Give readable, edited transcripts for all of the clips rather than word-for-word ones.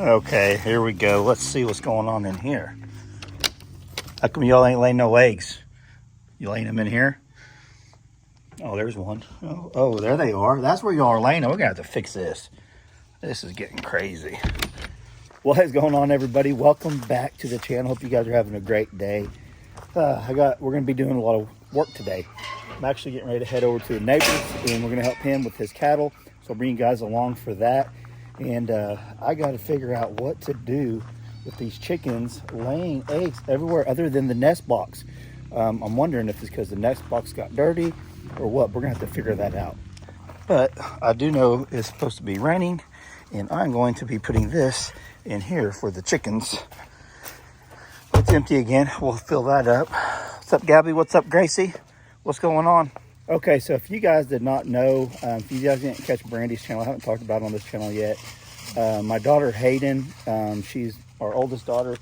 Okay, here we go. Let's see what's going on in here. How come y'all ain't laying no eggs? You laying them in here? Oh, there's one. Oh, there they are. That's where y'all are laying them. We're going to have to fix this. This is getting crazy. What is going on, everybody? Welcome back to the channel. Hope you guys are having a great day. We're going to be doing a lot of work today. I'm actually getting ready to head over to the neighbor's, and we're going to help him with his cattle. So I'll bring you guys along for that. And I got to figure out what to do with these chickens laying eggs everywhere other than the nest box. I'm wondering if it's because the nest box got dirty or what. We're going to have to figure that out. But I do know it's supposed to be raining, and I'm going to be putting this in here for the chickens. It's empty again. We'll fill that up. What's up, Gabby? What's up, Gracie? What's going on? Okay, so if you guys did not know, if you guys didn't catch Brandy's channel, I haven't talked about it on this channel yet. My daughter Hayden, she's our oldest daughter.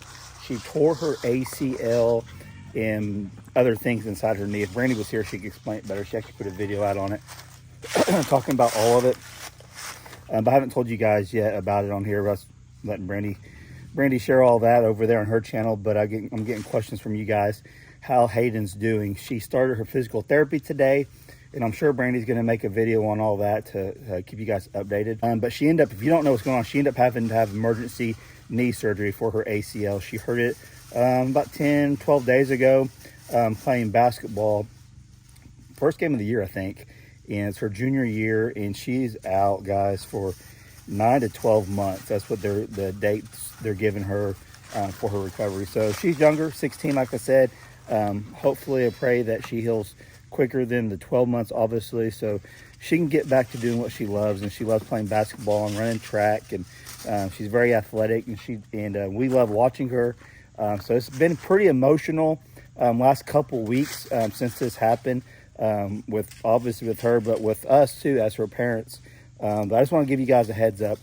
She tore her ACL and other things inside her knee. If Brandy was here, she could explain it better. She actually put a video out on it talking about all of it. But I haven't told you guys yet about it on here. I was letting Brandy share all that over there on her channel. But I'm getting questions from you guys how Hayden's doing. She started her physical therapy today, and I'm sure Brandy's going to make a video on all that to keep you guys updated. But she ended up, if you don't know what's going on, she ended up having to have emergency knee surgery for her ACL. She hurt it about 10, 12 days ago playing basketball. First game of the year, I think. And it's her junior year, and she's out, guys, for 9 to 12 months. That's what the dates they're giving her for her recovery. So she's younger, 16, like I said. Hopefully, I pray that she heals quicker than the 12 months, obviously, so she can get back to doing what she loves. And she loves playing basketball and running track, and she's very athletic, and we love watching her. So it's been pretty emotional last couple weeks since this happened. Obviously with her, but with us too as her parents. But I just want to give you guys a heads up.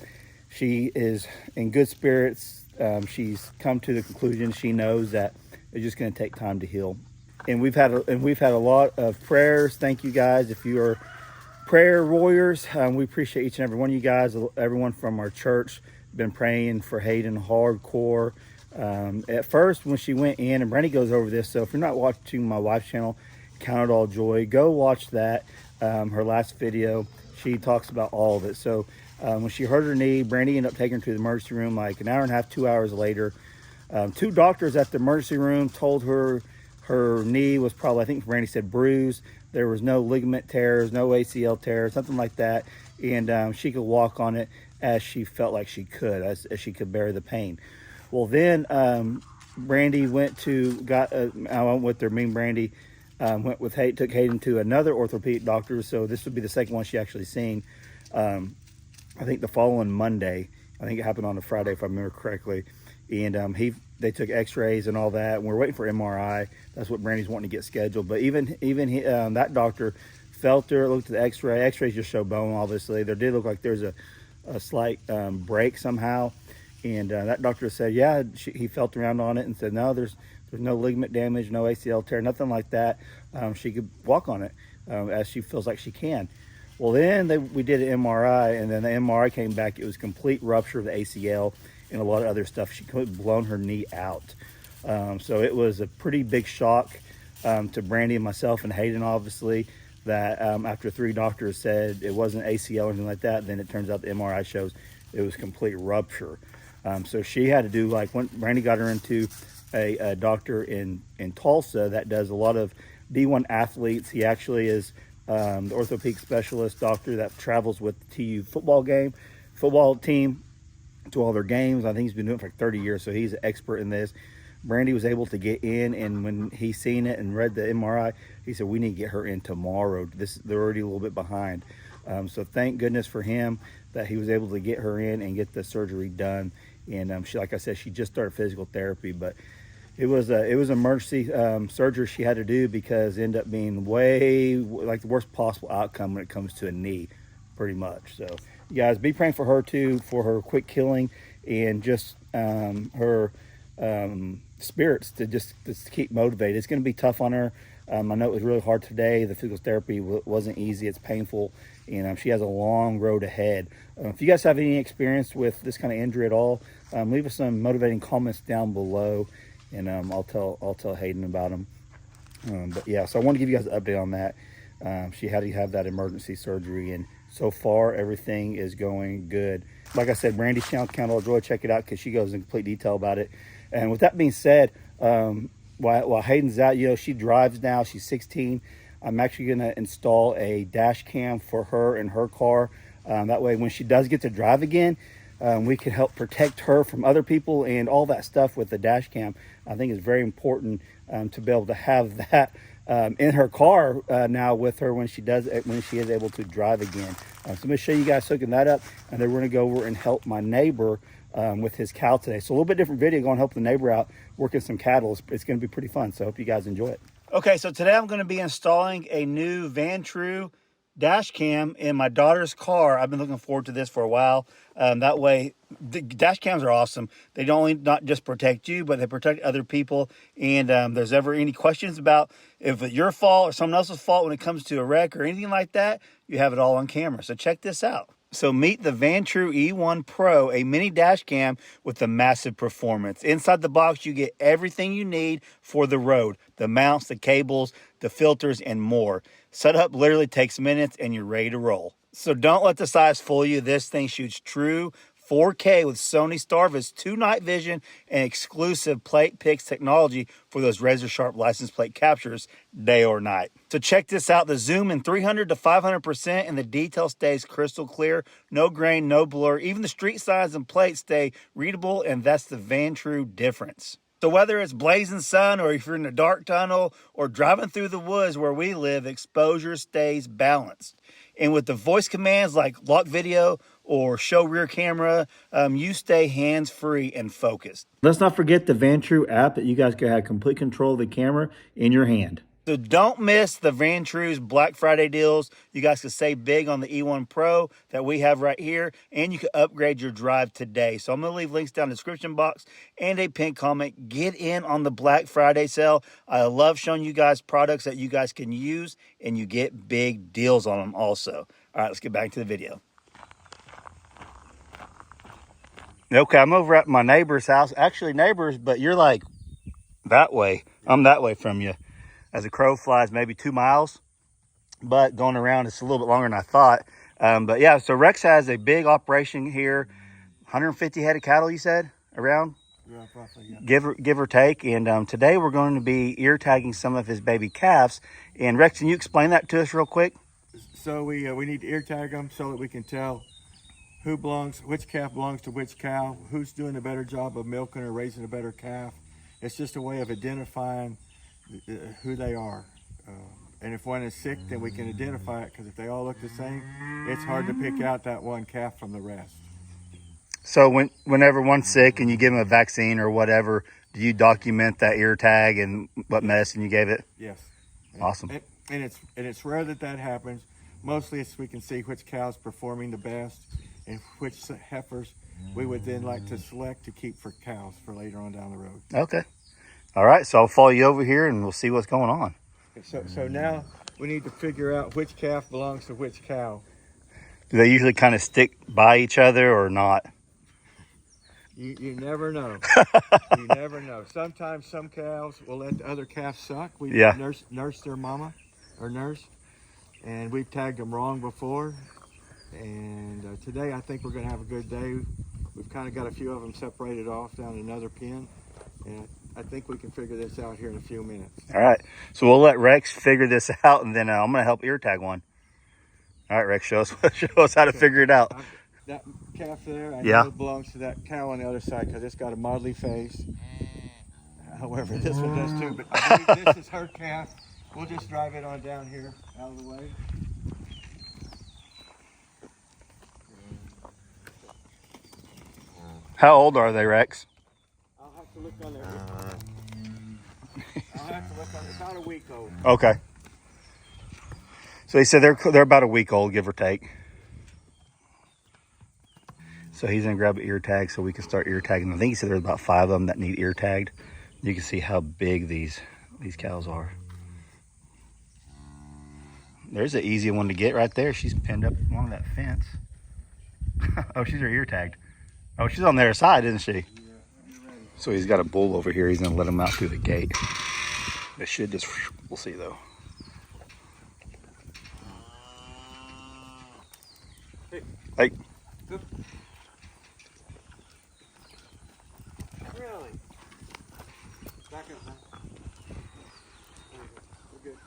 She is in good spirits. She's come to the conclusion she knows that it's just going to take time to heal. And we've had a lot of prayers. Thank you guys if you are prayer warriors. We appreciate each and every one of you guys. Everyone from our church been praying for Hayden hardcore. At first when she went in, and Brandy goes over this, so if you're not watching my wife's channel, Count It All Joy, go watch that. Her last video, she talks about all of it. So when she hurt her knee, Brandy ended up taking her to the emergency room like an hour and a half, 2 hours later. Two doctors at the emergency room told her her knee was probably, I think Brandy said, bruised. There was no ligament tears, no ACL tears, something like that. And she could walk on it as she felt like she could, as she could bear the pain. Well, then Brandy I went with her, me and Brandy, took Hayden to another orthopedic doctor. So this would be the second one she actually seen. I think the following Monday. I think it happened on a Friday, if I remember correctly. And they took X-rays and all that. And we're waiting for MRI. That's what Brandy's wanting to get scheduled. But even that doctor felt her, looked at the X-ray. X-rays just show bone, obviously. There did look like there's a slight break somehow. And that doctor said, yeah, he felt around on it and said, no, there's no ligament damage, no ACL tear, nothing like that. She could walk on it as she feels like she can. Well, then we did an MRI, and then the MRI came back. It was complete rupture of the ACL and a lot of other stuff. She could have blown her knee out. So it was a pretty big shock to Brandy and myself and Hayden, obviously, that after 3 doctors said it wasn't ACL or anything like that, then it turns out the MRI shows it was complete rupture. So she had to do, like, when Brandy got her into a doctor in Tulsa that does a lot of D1 athletes. He actually is the orthopedic specialist doctor that travels with the TU football team to all their games. I think he's been doing it for like 30 years, so he's an expert in this. Brandy was able to get in, and when he seen it and read the MRI, he said, we need to get her in tomorrow. They're already a little bit behind. So thank goodness for him that he was able to get her in and get the surgery done. And she, like I said, she just started physical therapy, but it was emergency surgery she had to do because it ended up being way like the worst possible outcome when it comes to a knee, pretty much. So you guys be praying for her too, for her quick healing, and just her spirits to keep motivated. It's going to be tough on her. I know it was really hard today. The physical therapy wasn't easy. It's painful, and she has a long road ahead. If you guys have any experience with this kind of injury at all, leave us some motivating comments down below, and I'll tell Hayden about them. But yeah, so I want to give you guys an update on that. She had to have that emergency surgery, and so far everything is going good. Like I said, Brandy's channel, really check it out because she goes in complete detail about it. And with that being said, while Hayden's out, she drives now. She's 16. I'm actually going to install a dash cam for her in her car. That way, when she does get to drive again, we can help protect her from other people and all that stuff with the dash cam. I think it's very important to be able to have that in her car now with her when she is able to drive again. So I'm going to show you guys hooking that up, and then we're going to go over and help my neighbor with his cow today. So a little bit different video, going to help the neighbor out working some cattle. It's going to be pretty fun, so I hope you guys enjoy it. Okay, so today I'm going to be installing a new Vantrue dash cam in my daughter's car. I've been looking forward to this for a while. That way, the dash cams are awesome. They don't not just protect you, but they protect other people. And there's ever any questions about if it's your fault or someone else's fault when it comes to a wreck or anything like that, you have it all on camera. So check this out. So meet the Vantrue E1 Pro, a mini dash cam with a massive performance. Inside the box, you get everything you need for the road. The mounts, the cables, the filters, and more. Setup literally takes minutes and you're ready to roll. So don't let the size fool you. This thing shoots true 4K with Sony Starvis 2 night vision and exclusive plate pix technology for those razor sharp license plate captures day or night. So check this out. The zoom in 300 to 500% and the detail stays crystal clear. No grain, no blur. Even the street signs and plates stay readable, and that's the Vantrue difference. So whether it's blazing sun or if you're in a dark tunnel or driving through the woods where we live, exposure stays balanced. And with the voice commands like lock video or show rear camera, you stay hands-free and focused. Let's not forget the Vantrue app that you guys can have complete control of the camera in your hand. So don't miss the Vantrue's Black Friday deals. You guys can save big on the E1 Pro that we have right here, and you can upgrade your drive today. So I'm going to leave links down in the description box and a pinned comment. Get in on the Black Friday sale. I love showing you guys products that you guys can use, and you get big deals on them also. All right, let's get back to the video. Okay, I'm over at my neighbor's house. Actually neighbors, but you're like that way. I'm that way from you. As a crow flies, maybe 2 miles, but going around it's a little bit longer than I thought. But yeah, so Rex has a big operation here, 150 head of cattle, you said, around? Yeah, roughly, yeah. Give or take. And today we're going to be ear tagging some of his baby calves. And Rex, can you explain that to us real quick? So we need to ear tag them so that we can tell which calf belongs to which cow, who's doing a better job of milking or raising a better calf. It's just a way of identifying who they are, and if one is sick, then we can identify it, because if they all look the same, it's hard to pick out that one calf from the rest. So whenever one's sick and you give them a vaccine or whatever, do you document that ear tag and what medicine you gave it? Yes. Awesome. And it's rare that happens. Mostly it's we can see which cow's performing the best and which heifers we would then like to select to keep for cows for later on down the road. Okay. All right, so I'll follow you over here and we'll see what's going on. So now we need to figure out which calf belongs to which cow. Do they usually kind of stick by each other or not? You never know. You never know. Sometimes some cows will let the other calf suck. We nurse their mama or nurse, and we've tagged them wrong before. And today I think we're going to have a good day. We've kind of got a few of them separated off down in another pen, and I think we can figure this out here in a few minutes. All right. So we'll let Rex figure this out, and then I'm going to help ear tag one. All right, Rex, show us how to figure it out. That calf there, I know belongs to that cow on the other side because it's got a modelly face. However, this one does too, but I believe this is her calf. We'll just drive it on down here out of the way. How old are they, Rex? I'll have to look on there. I'll have to look on it. About a week old. Okay. So he said they're about a week old, give or take. So he's gonna grab an ear tag so we can start ear tagging. I think he said there's about 5 of them that need ear tagged. You can see how big these cows are. There's an easy one to get right there. She's pinned up along that fence. Oh, she's her ear tagged. Oh, she's on the other side, isn't she? Yeah, you're ready. So he's got a bull over here. He's gonna let him out through the gate. It should just, we'll see though. Hey. Good. Really? Back up, man. We're good.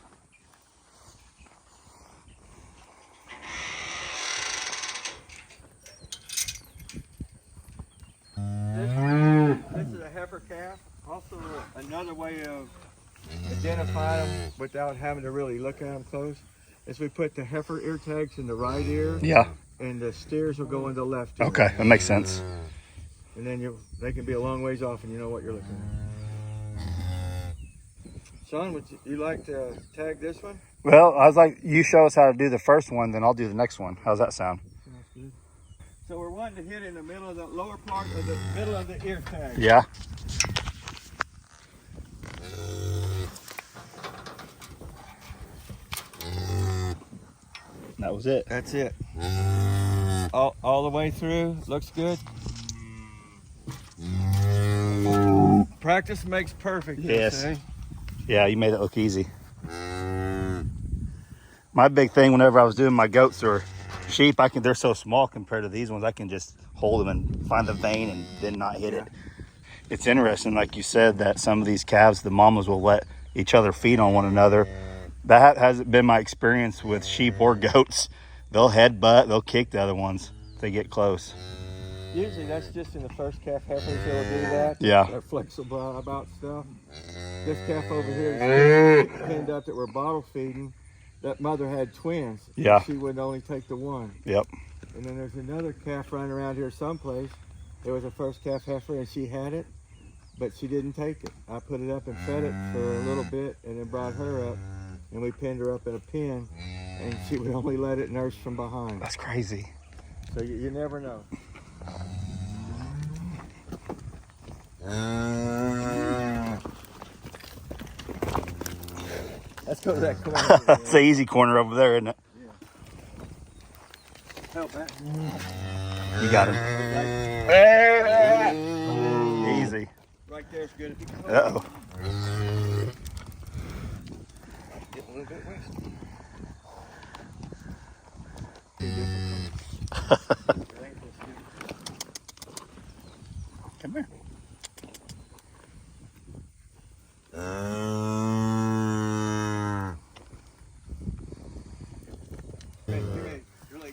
This is a heifer calf. Also, another way of identifying them without having to really look at them close is we put the heifer ear tags in the right ear. Yeah. And the steers will go in the left ear. Okay, that makes sense. And then they can be a long ways off and you know what you're looking at. Sean, would you like to tag this one? Well, I was like, you show us how to do the first one, then I'll do the next one. How's that sound? Sounds good. So we're wanting to hit in the middle of the lower part of the middle of the ear tag. Yeah. That was it. That's it. All the way through. Looks good. Practice makes perfect. Yes. Yeah, you made it look easy. My big thing whenever I was doing my goats or sheep, they're so small compared to these ones, I can just hold them and find the vein and then not hit it. It's interesting, like you said, that some of these calves, the mamas will let each other feed on one another. That hasn't been my experience with sheep or goats. They'll headbutt, they'll kick the other ones if they get close. Usually that's just in the first calf heifers that'll do that. Yeah. They're flexible about stuff. This calf over here is pinned up that we're bottle feeding. That mother had twins. Yeah. She would only take the one. Yep. And then there's another calf running around here someplace. It was a first calf heifer and she had it, but she didn't take it. I put it up and fed it for a little bit and then brought her up and we pinned her up in a pen and she would only let it nurse from behind. That's crazy. So you never know. Let's go to that corner. That's the easy corner over there, isn't it? Yeah. Help, man. You got him. Easy. Right there's good. If you come Uh-oh. Get a little bit west. Come here. Really.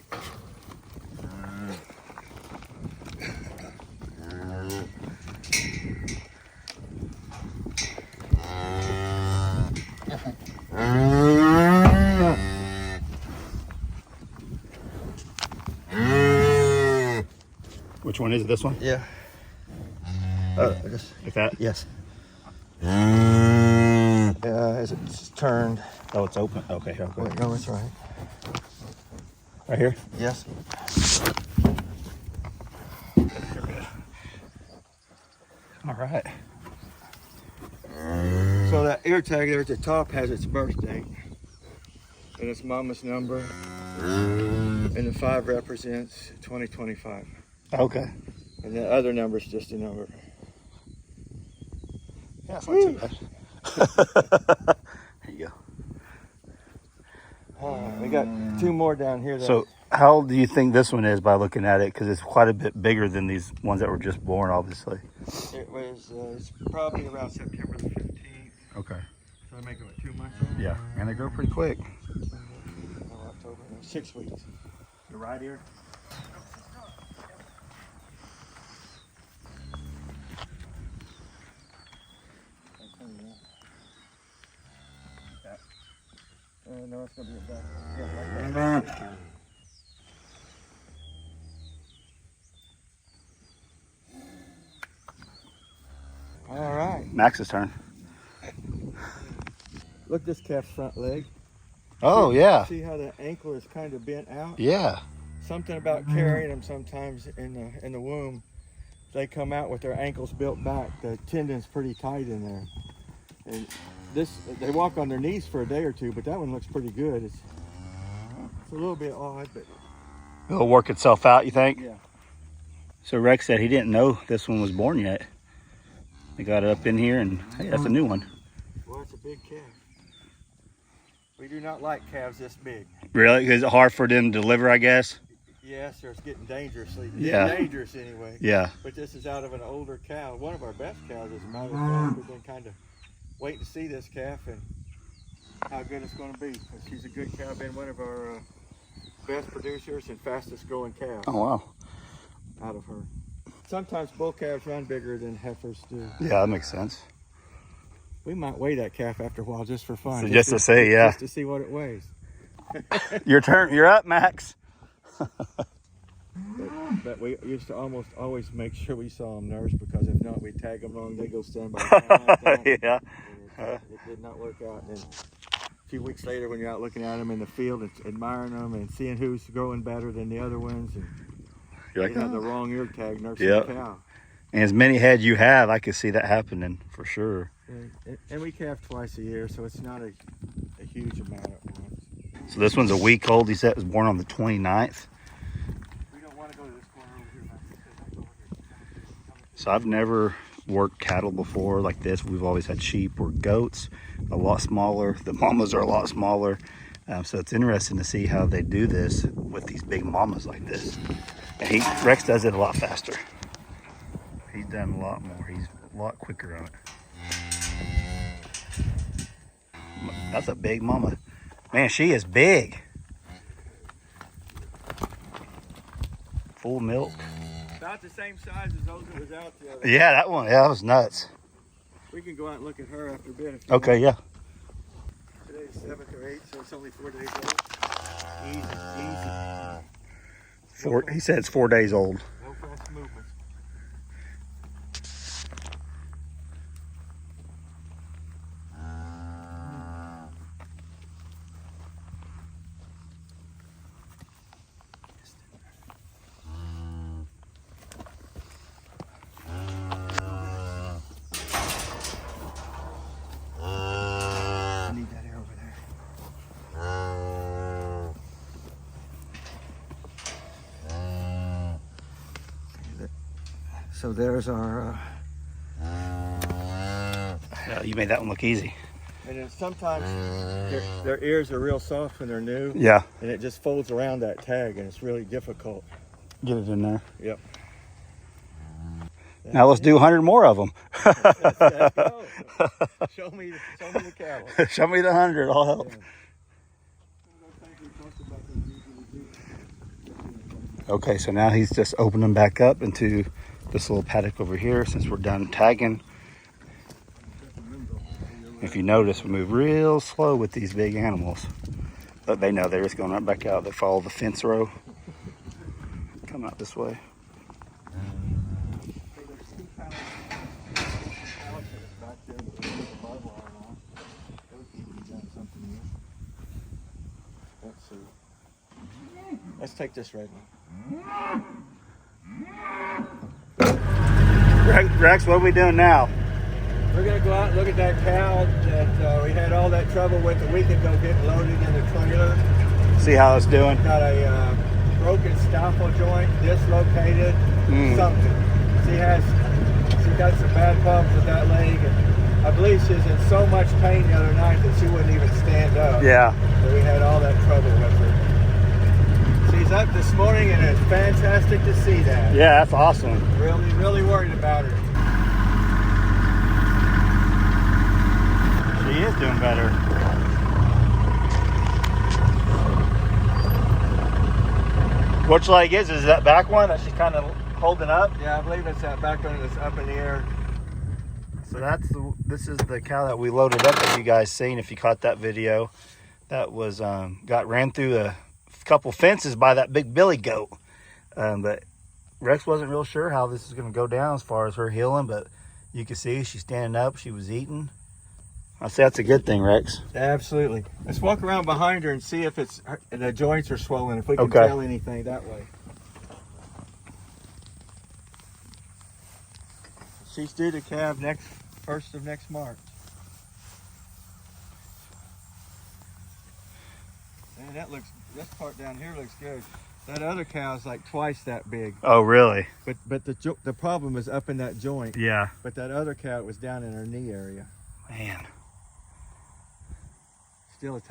Which one is it? This one? Yeah. Like that? Yes. It's turned. Oh, it's open. Okay, here. Okay. Wait, no, it's right. Right here? Yes. All right. So that ear tag there at the top has its birth date and its mama's number, and the 5 represents 2025. Okay. And the other number is just a number. Yeah, it's not too bad. There you go. We got 2 more down here. So how old do you think this one is by looking at it? Because it's quite a bit bigger than these ones that were just born, obviously. It was it's probably around September the 15th. Okay. So I make it 2 months old. Yeah, and they grow pretty quick. October, 6 weeks. You're right here. No, it's gonna be a back. Yeah, like that. All right. Max's turn. Look at this calf's front leg. Oh, yeah. See how the ankle is kind of bent out? Yeah. Something about carrying them sometimes in the womb. They come out with their ankles built back. The tendon's pretty tight in there. And they walk on their knees for a day or two, but that one looks pretty good. It's a little bit odd, but it'll work itself out, you think? yeah. So Rex said he didn't know this one was born yet. They got it up in here, and hey, that's a new one. Well, it's a big calf. We do not like calves this big. Really? Is it hard for them to deliver, I guess? Yes, or it's getting dangerously dangerous anyway. Yeah. But this is out of an older cow. One of our best cows, as a matter of fact. We've been kind of waiting to see this calf and how good it's going to be. She's a good cow. Been one of our best producers and fastest growing calves. Oh, wow. Out of her. Sometimes bull calves run bigger than heifers do. Yeah, that makes sense. We might weigh that calf after a while just for fun. So just to see, yeah. Just to see what it weighs. Your turn. You're up, Max. But we used to almost always make sure we saw them nursed, because if not, we'd tag them wrong. They go stand by the Yeah. It did not work out. And then a few weeks later, when you're out looking at them in the field, and admiring them and seeing who's growing better than the other ones, and You're like, they had the wrong ear tag nursing the cow. And as many head you have, I could see that happening for sure. And we calf twice a year, so it's not a huge amount at once. So this one's a week old. He said it was born on the 29th. We don't want to go to this corner over here, Max. So I've never worked cattle before like this. We've always had sheep or goats, a lot smaller. The mamas are a lot smaller. So it's interesting to see how they do this with these big mamas like this. And Rex does it a lot faster. He's done a lot more. He's a lot quicker on it. That's a big mama. Man, she is big. Full milk. About the same size as those that was out the other. Yeah, that one. Yeah, that was nuts. We can go out and look at her after a bit. Okay, yeah. Today's 7th or 8th, so it's only 4 days old. Easy. He said it's 4 days old. No fast movements. So there's our. You made that one look easy. And then sometimes their ears are real soft when they're new. Yeah. And it just folds around that tag, and it's really difficult. Get it in there. Yep. Now let's do 100 more of them. Let's go. Show me the cattle. Show me the 100. I'll help. Okay, so now he's just opening them back up into this little paddock over here since we're done tagging. If you notice, we move real slow with these big animals. But they know they're just going right back out. They follow the fence row. Come out this way. Let's take this red one. Rex, what are we doing now? We're going to go out and look at that cow that we had all that trouble with a week ago getting loaded in the trailer. See how it's doing? Got a broken staple joint, dislocated, something. She's got some bad problems with that leg, and I believe she was in so much pain the other night that she wouldn't even stand up. Yeah. So we had all that trouble with her. She's up this morning, and it's fantastic to see that. Yeah, that's awesome. Really, really worried about her. She is doing better. Which leg is that back one that she's kind of holding up? Yeah, I believe it's that back one that's up in the air. So this is the cow that we loaded up that you guys seen if you caught that video. That was ran through a couple fences by that big billy goat. But Rex wasn't real sure how this is going to go down as far as her healing, but you can see she's standing up, she was eating. I say that's a good thing, Rex. Absolutely. Let's walk around behind her and see if the joints are swollen, if we can tell anything that way. She's due to calve 1st of next March. And that looks, this part down here looks good. That other cow is like twice that big. Oh, really? But the problem is up in that joint. Yeah. But that other cow was down in her knee area. Man. Still a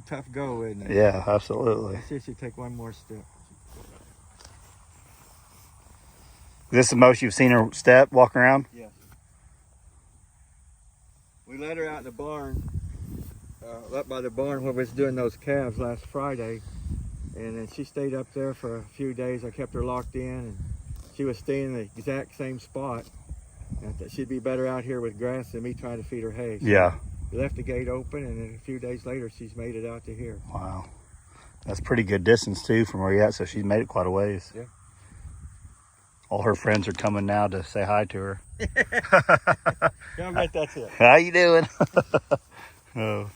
tough go, isn't it? Yeah, absolutely. Let's see if she take one more step. Is this the most you've seen her step, walk around? Yes. We let her out in the barn, up by the barn where we was doing those calves last Friday. And then she stayed up there for a few days. I kept her locked in, and she was staying in the exact same spot. And I thought she'd be better out here with grass than me trying to feed her hay. So yeah. we left the gate open, and then a few days later, she's made it out to here. Wow. That's pretty good distance, too, from where you're at, so she's made it quite a ways. Yeah. All her friends are coming now to say hi to her. Yeah, I bet that's it. How you doing? Oh.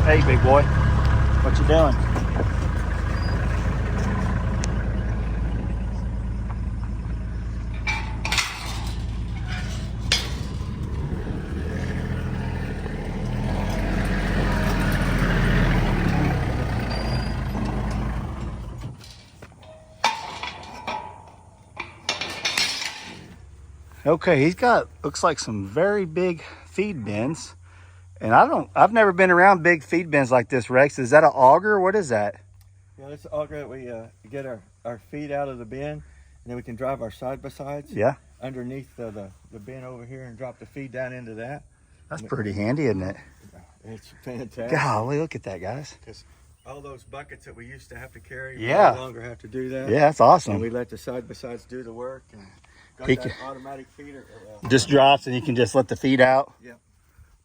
Hey, big boy. What you doing? Okay, he's got, looks like some very big feed bins. And I've never been around big feed bins like this, Rex. Is that an auger? What is that? Yeah, that's the auger that we get our feed out of the bin, and then we can drive our side-by-sides underneath the bin over here and drop the feed down into that. That's pretty handy, isn't it? It's fantastic. Golly, look at that, guys. Because all those buckets that we used to have to carry, we Yeah. no longer have to do that. Yeah, that's awesome. And we let the side-by-sides do the work. And got He that automatic feeder. Just drops and you can just let the feed out. Yeah.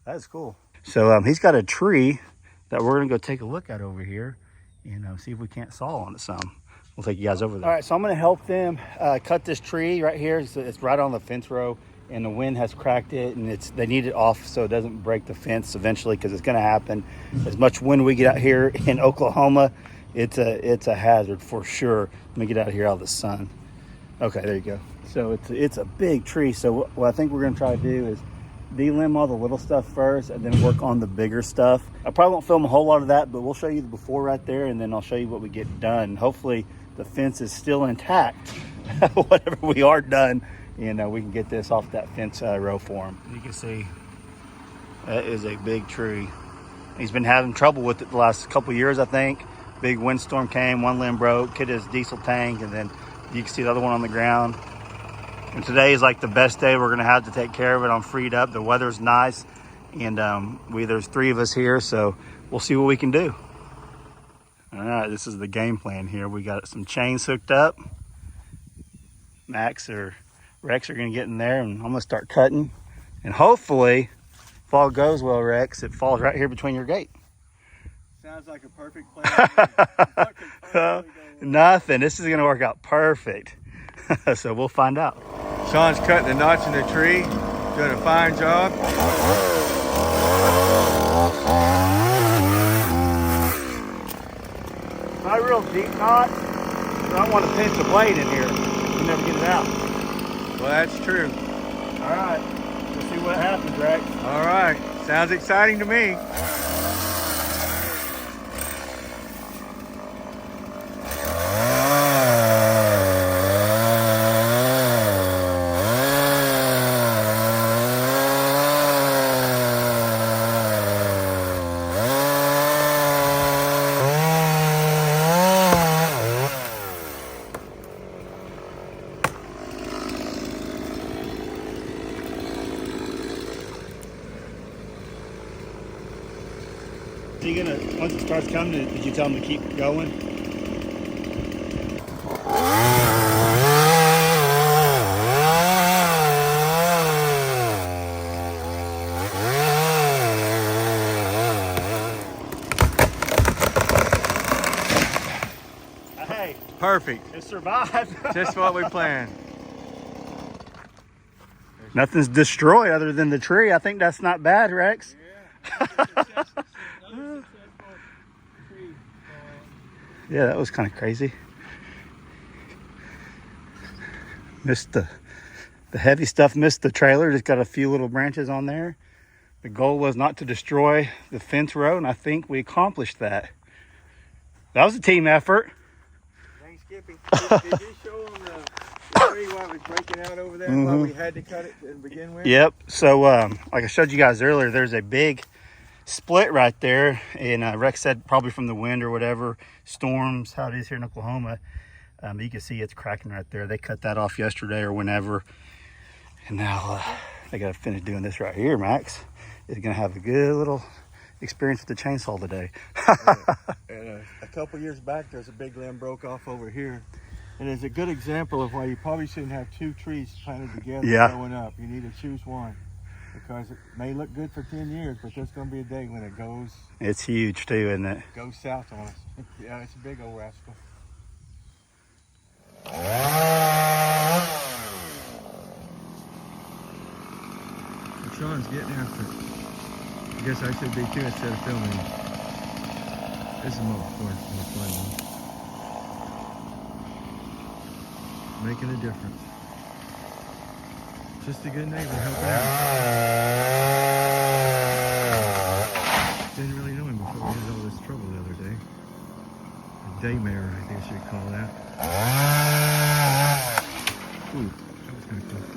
That's cool. So he's got a tree that we're gonna go take a look at over here and see if we can't saw on it some. We'll take you guys over there. All right, so I'm gonna help them cut this tree right here. So it's right on the fence row, and the wind has cracked it, and they need it off so it doesn't break the fence eventually, because it's gonna happen. As much wind we get out here in Oklahoma, it's a hazard for sure. Let me get out of here out of the sun. Okay, there you go. So it's a big tree. So what I think we're gonna try to do is delimb all the little stuff first and then work on the bigger stuff. I probably won't film a whole lot of that, but we'll show you the before right there, and then I'll show you what we get done. Hopefully the fence is still intact. Whatever we are done, we can get this off that fence row for him. You can see that is a big tree. He's been having trouble with it the last couple years, I think. Big windstorm came, one limb broke, hit his diesel tank, and then you can see the other one on the ground. And today is like the best day we're gonna have to take care of it. I'm freed up, the weather's nice, and there's 3 of us here, so we'll see what we can do. All right, this is the game plan here. We got some chains hooked up. Max or Rex are gonna get in there, and I'm gonna start cutting. And hopefully, if all goes well, Rex, it falls right here between your gate. Sounds like a perfect plan. Nothing, this is gonna work out perfect. So we'll find out. Sean's cutting the knots in the tree, doing a fine job. Not real deep knots. I don't want to pinch the blade in here. We'll never get it out. Well, that's true. All right, we'll see what happens, Rex. All right, sounds exciting to me. So you gonna, once it starts coming, did you tell them to keep going? Perfect. It survived. Just what we planned. Nothing's destroyed other than the tree. I think that's not bad, Rex. Yeah, that was kind of crazy. Missed the heavy stuff, missed the trailer. Just got a few little branches on there. The goal was not to destroy the fence row, and I think we accomplished that. That was a team effort. Thanks, Skippy. Did you show them the tree while it was breaking out over there? Why we had to cut it to begin with? Yep. So, like I showed you guys earlier, there's a big split right there. And Rex said probably from the wind or whatever, storms, how it is here in Oklahoma. You can see it's cracking right there. They cut that off yesterday or whenever. And now they got to finish doing this right here, Max. Is going to have a good little experience with the chainsaw today. And a couple years back, there's a big limb broke off over here. And it's a good example of why you probably shouldn't have two trees planted together growing up. You need to choose one. Because it may look good for 10 years, but there's going to be a day when it goes... It's huge too, isn't it? Goes south on us. Yeah, it's a big old rascal. Sean's getting after it. I guess I should be too instead of filming. This is more fun. Making a difference. Just a good neighbor helping out. Didn't really know him before we had all this trouble the other day. A daymare, I think I should call that. Ooh, that was kind of close.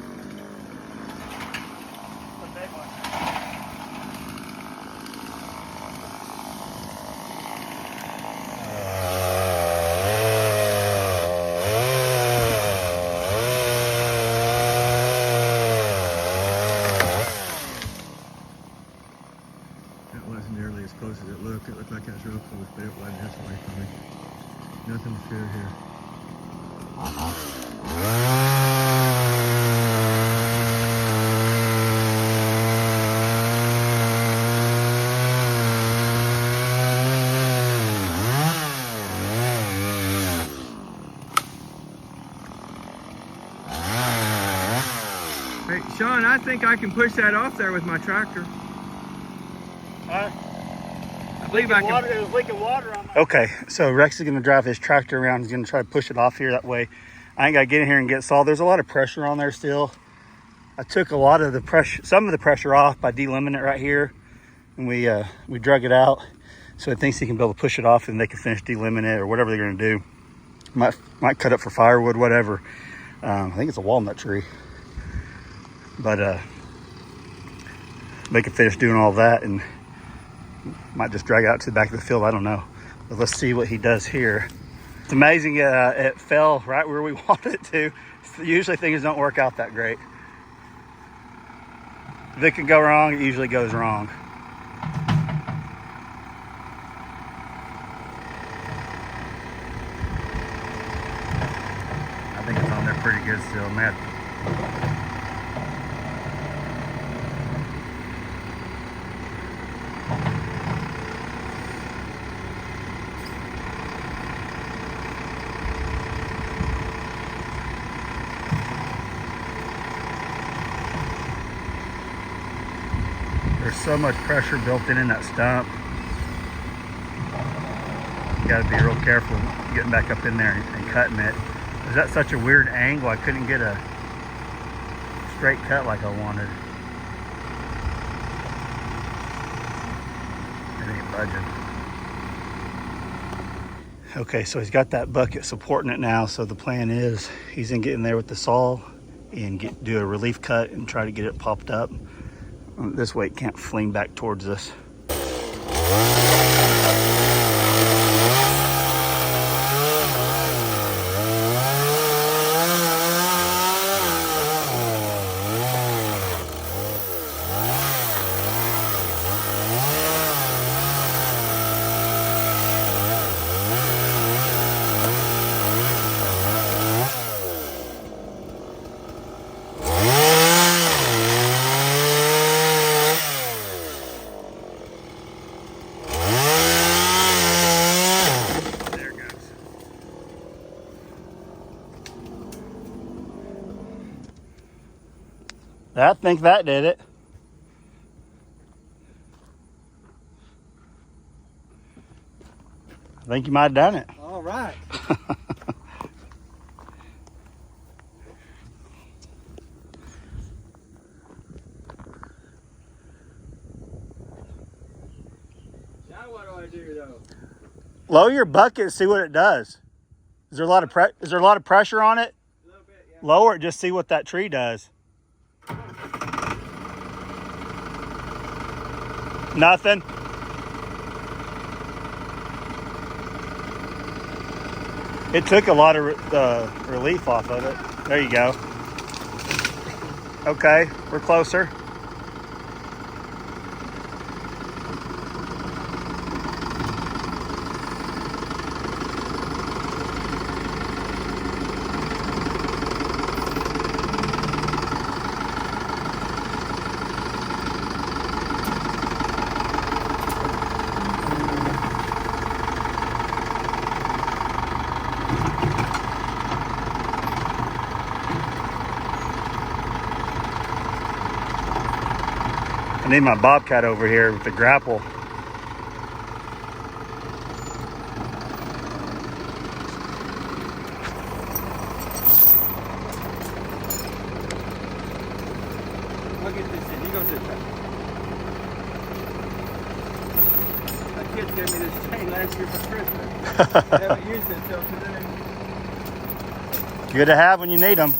It looked like it was real close, but it wasn't. That's away from me. Nothing to fear here. Hey, Sean, I think I can push that off there with my tractor. It was leaking water on my... Okay, so Rex is going to drive his tractor around. He's going to try to push it off here. That way I ain't got to get in here and get sawed. There's a lot of pressure on there still. I took a lot of the pressure, some of the pressure off by delimiting it right here. And we drug it out. So it thinks he can be able to push it off and they can finish delimiting it or whatever they're going to do. Might cut it for firewood, whatever. I think it's a walnut tree. But they can finish doing all that and might just drag it out to the back of the field. I don't know. But let's see what he does here. It's amazing it fell right where we wanted it to. Usually things don't work out that great. If it can go wrong, it usually goes wrong. I think it's on there pretty good still, man. There's so much pressure built in that stump. You got to be real careful getting back up in there and cutting it. It was at such a weird angle, I couldn't get a straight cut like I wanted. It ain't budging. Okay, so he's got that bucket supporting it now. So the plan is he's gonna get in there with the saw and do a relief cut and try to get it popped up. This way it can't fling back towards us. I think that did it. I think you might have done it. All right. Now what do I do though? Lower your bucket, see what it does. Is there a lot of pressure on it? A little bit, yeah. Lower it, just see what that tree does. Nothing. It took a lot of relief off of it. There you go. Okay, we're closer. I need my bobcat over here with the grapple. I'll get this in. You go sit there. My kids gave me this chain last year for Christmas. I haven't used it until today. Good to have when you need them.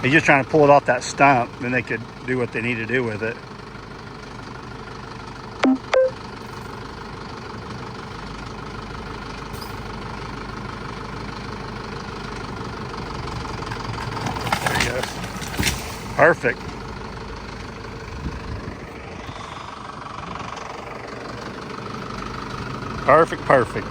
They're just trying to pull it off that stump, then they could do what they need to do with it. There you go. Perfect. Perfect, perfect.